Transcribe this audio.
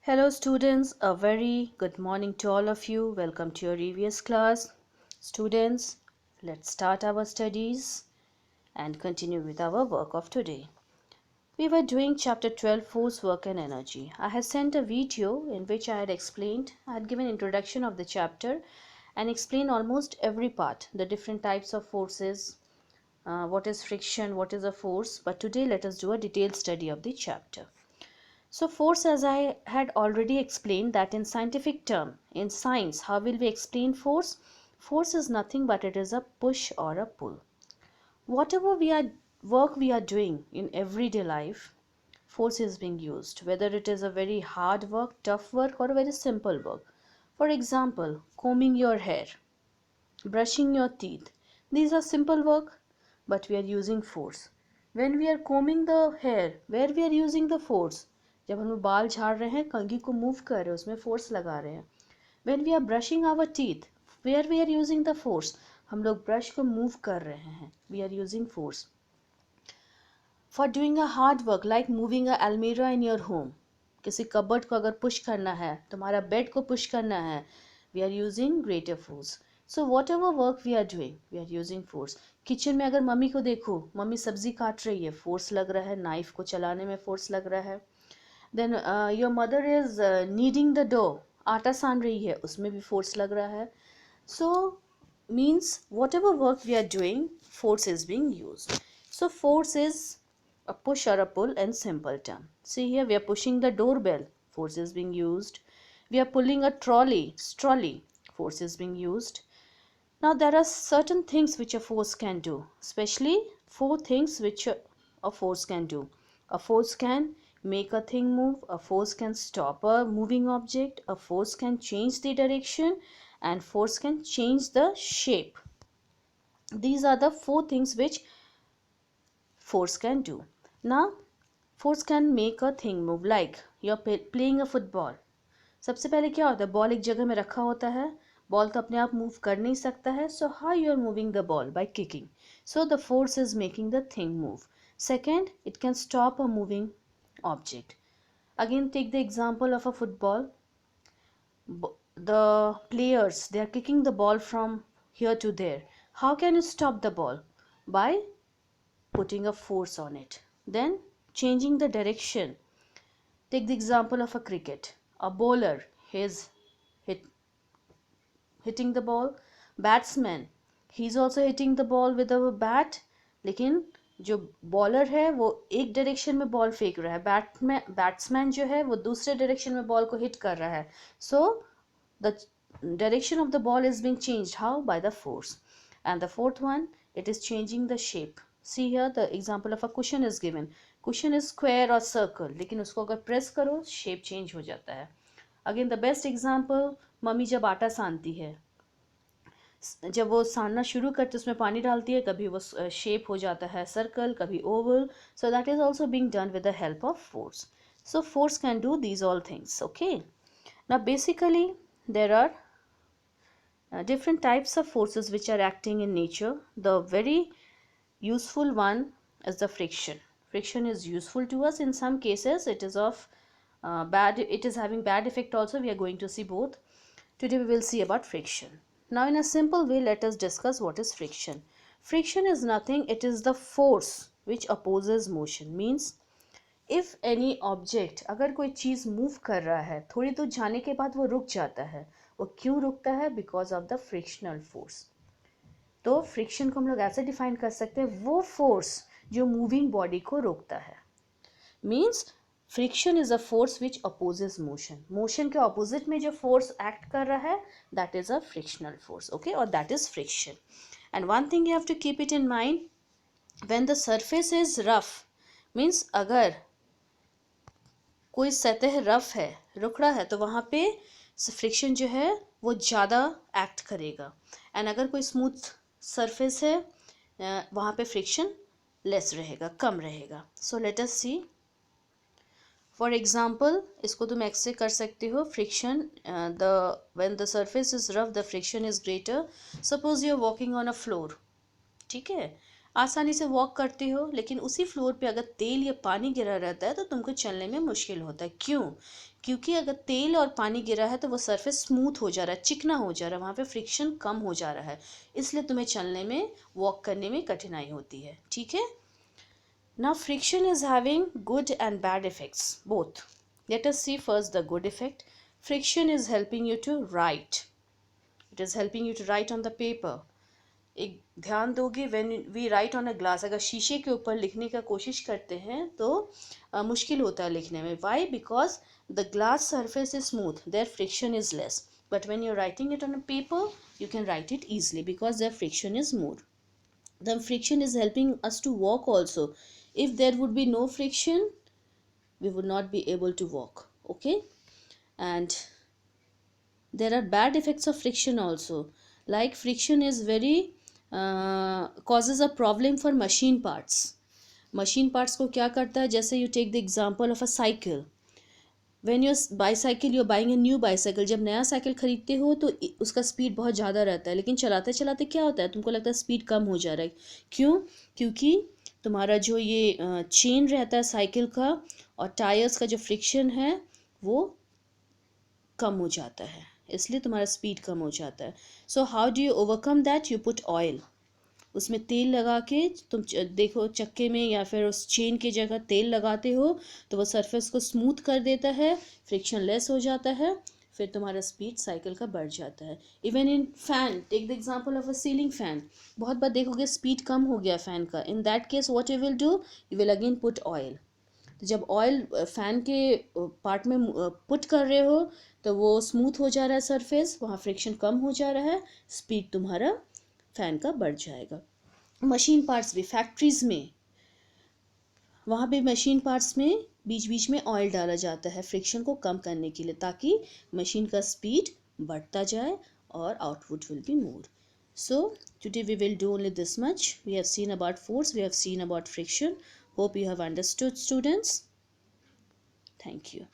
Hello students, a very good morning to all of you. Welcome to your EVS class. Students, let's start our studies and continue with our work of today. We were doing chapter 12, Force, Work and Energy. I had sent a video in which I had given introduction of the chapter and explained almost every part, the different types of forces, what is friction, what is a force. But today let us do a detailed study of the chapter. So force, as I had already explained that in scientific term, in science, how will we explain force? Force is nothing but it is a push or a pull. Whatever work we are doing in everyday life, force is being used, whether it is a very hard work, tough work or a very simple work. For example, combing your hair, brushing your teeth. These are simple work, but we are using force. When we are combing the hair, where we are using the force? जब हम बाल झाड़ रहे हैं, कंघी को move कर रहे हैं, उसमें फोर्स लगा रहे हैं. When we are brushing our teeth, where we are using the force? हम लोग ब्रश को मूव कर रहे हैं. We are using force. For doing a hard work like moving a almirah in your home, किसी कबर्ड को अगर push करना है, तुम्हारा बेड को पुश करना है, we are using greater force. So whatever work we are doing, we are using force. Kitchen में अगर मम्मी को देखो, मम्मी सब्जी काट रही है, फोर्स लग रहा है, नाइफ को चलाने में फोर्स लग रहा है. Then your mother is kneading the dough, आटा सान रही है, उसमें भी फोर्स लग रहा है. So means whatever work we are doing, force is being used. So force is a push or a pull in simple term. See here, we are pushing the doorbell, force is being used. We are pulling a trolley, force is being used. Now there are certain things which a force can do, especially 4 things which a force can do. A force can make a thing move, a force can stop a moving object, a force can change the direction, and force can change the shape. These are the 4 things which force can do. Now force can make a thing move, like you're playing a football. सबसे पहले क्या होता है, ball एक जगह में रखा होता है, बॉल तो अपने आप मूव कर नहीं सकता है. So how you are moving the ball? By kicking. So the force is making the thing move. Second, it can stop a moving object. Again, take the example of a football. The players, they are kicking the ball from here to there. How can you stop the ball? By putting a force on it. Then changing the direction. Take the example of a cricket. A bowler is hitting the ball. Batsman, he is also hitting the ball with a bat. लेकिन जो bowler है वो एक direction में ball फेंक रहा है, batsman जो है वो दूसरे डायरेक्शन में बॉल को हिट कर रहा है. So the direction of the ball is being changed. How? By the force. And the fourth one, it is changing the shape. See here, the example of a cushion is given. Cushion is square or circle, लेकिन उसको अगर press करो shape change हो जाता है. Again the best example, mummy जब आटा सानती है, जब वो सानना शुरू करते उसमें पानी डालती है, कभी वो शेप हो जाता है सर्कल, कभी oval. So that is also being done with the help of force. So force can do these all things. Okay, now basically there are different types of forces which are acting in nature. The very useful one is the friction. Friction is useful to us. In some cases it is of it is having bad effect also. We are going to see both. Today we will see about friction. Now in a simple way, let us discuss what is friction. Friction is nothing, it is the force which opposes motion. Means if any object, अगर कोई चीज़ move कर रहा है, थोड़ी दूर जाने के बाद वो रुक जाता है. वो क्यों रुकता है? Because of the frictional force. तो फ्रिक्शन को हम लोग ऐसे डिफाइन कर सकते हैं, वो फोर्स जो मूविंग बॉडी को रोकता है. Means friction is a force which opposes motion. Motion के ऑपोजिट में जो फोर्स एक्ट कर रहा है, that is a frictional force. Okay, और that is friction. And one thing you have to keep it in mind, when the surface is rough, means अगर कोई सतह रफ है, रुखड़ा है, तो वहाँ पे फ्रिक्शन जो है वो ज़्यादा एक्ट करेगा. एंड अगर कोई स्मूथ सरफेस है, वहाँ पे फ्रिक्शन लेस रहेगा, कम रहेगा. So let us see. For example, इसको तुम एक्स से कर सकते हो. Friction, when the surface is rough the friction is greater. Suppose you are walking on a floor. ठीक है, आसानी से वॉक करते हो, लेकिन उसी फ्लोर पे अगर तेल या पानी गिरा रहता है तो तुमको चलने में मुश्किल होता है। क्यों? क्योंकि अगर तेल और पानी गिरा है तो वो सरफेस स्मूथ हो जा रहा है, चिकना हो जा रहा है, वहाँ पे फ्रिक्शन कम हो जा रहा है, इसलिए तुम्हें चलने में, वॉक करने में कठिनाई होती है। ठीक है। Now friction is having good and bad effects both. Let us see first the good effect. Friction is helping you to write. It is helping you to write on the paper. एक ध्यान दोगे, when we write on a glass, अगर शीशे के ऊपर लिखने का कोशिश करते हैं तो मुश्किल होता है लिखने में। Why? Because the glass surface is smooth, there friction is less, but when you are writing it on a paper you can write it easily because their friction is more. The friction is helping us to walk also. If there would be no friction, we would not be able to walk. Okay. And there are bad effects of friction also, like friction is very causes a problem for machine parts. Machine parts को क्या करता है? जैसे you take the example of a cycle. When your bicycle, you're buying a new bicycle, जब नया cycle खरीदते हो तो उसका स्पीड बहुत ज़्यादा रहता है, लेकिन चलाते चलाते क्या होता है, तुमको लगता है स्पीड कम हो जा रहा है। क्यों? क्योंकि तुम्हारा जो ये चेन रहता है साइकिल का और टायर्स का जो फ्रिक्शन है वो कम हो जाता है, इसलिए तुम्हारा स्पीड कम हो जाता है। So how do you overcome that? You put oil. उसमें तेल लगा के तुम देखो चक्के में या फिर उस चेन की जगह तेल लगाते हो तो वो सरफेस को स्मूथ कर देता है, फ्रिक्शन लेस हो जाता है, फिर तुम्हारा स्पीड साइकिल का बढ़ जाता है। Even in fan, take the example of a ceiling fan, बहुत बार देखोगे स्पीड कम हो गया फैन का। In that case what you will do, you will again put oil. तो जब ऑयल फैन के पार्ट में पुट कर रहे हो तो वो स्मूथ हो जा रहा है सरफेस, वहाँ फ्रिक्शन कम हो जा रहा है, स्पीड तुम्हारा फैन का बढ़ जाएगा। मशीन पार्ट्स भी, फैक्ट्रीज में, वहाँ भी मशीन पार्ट्स में बीच बीच में ऑयल डाला जाता है फ्रिक्शन को कम करने के लिए, ताकि मशीन का स्पीड बढ़ता जाए और output will be more. So today we will do only this much. We have seen about force, we have seen about friction. Hope you have understood, students. Thank you.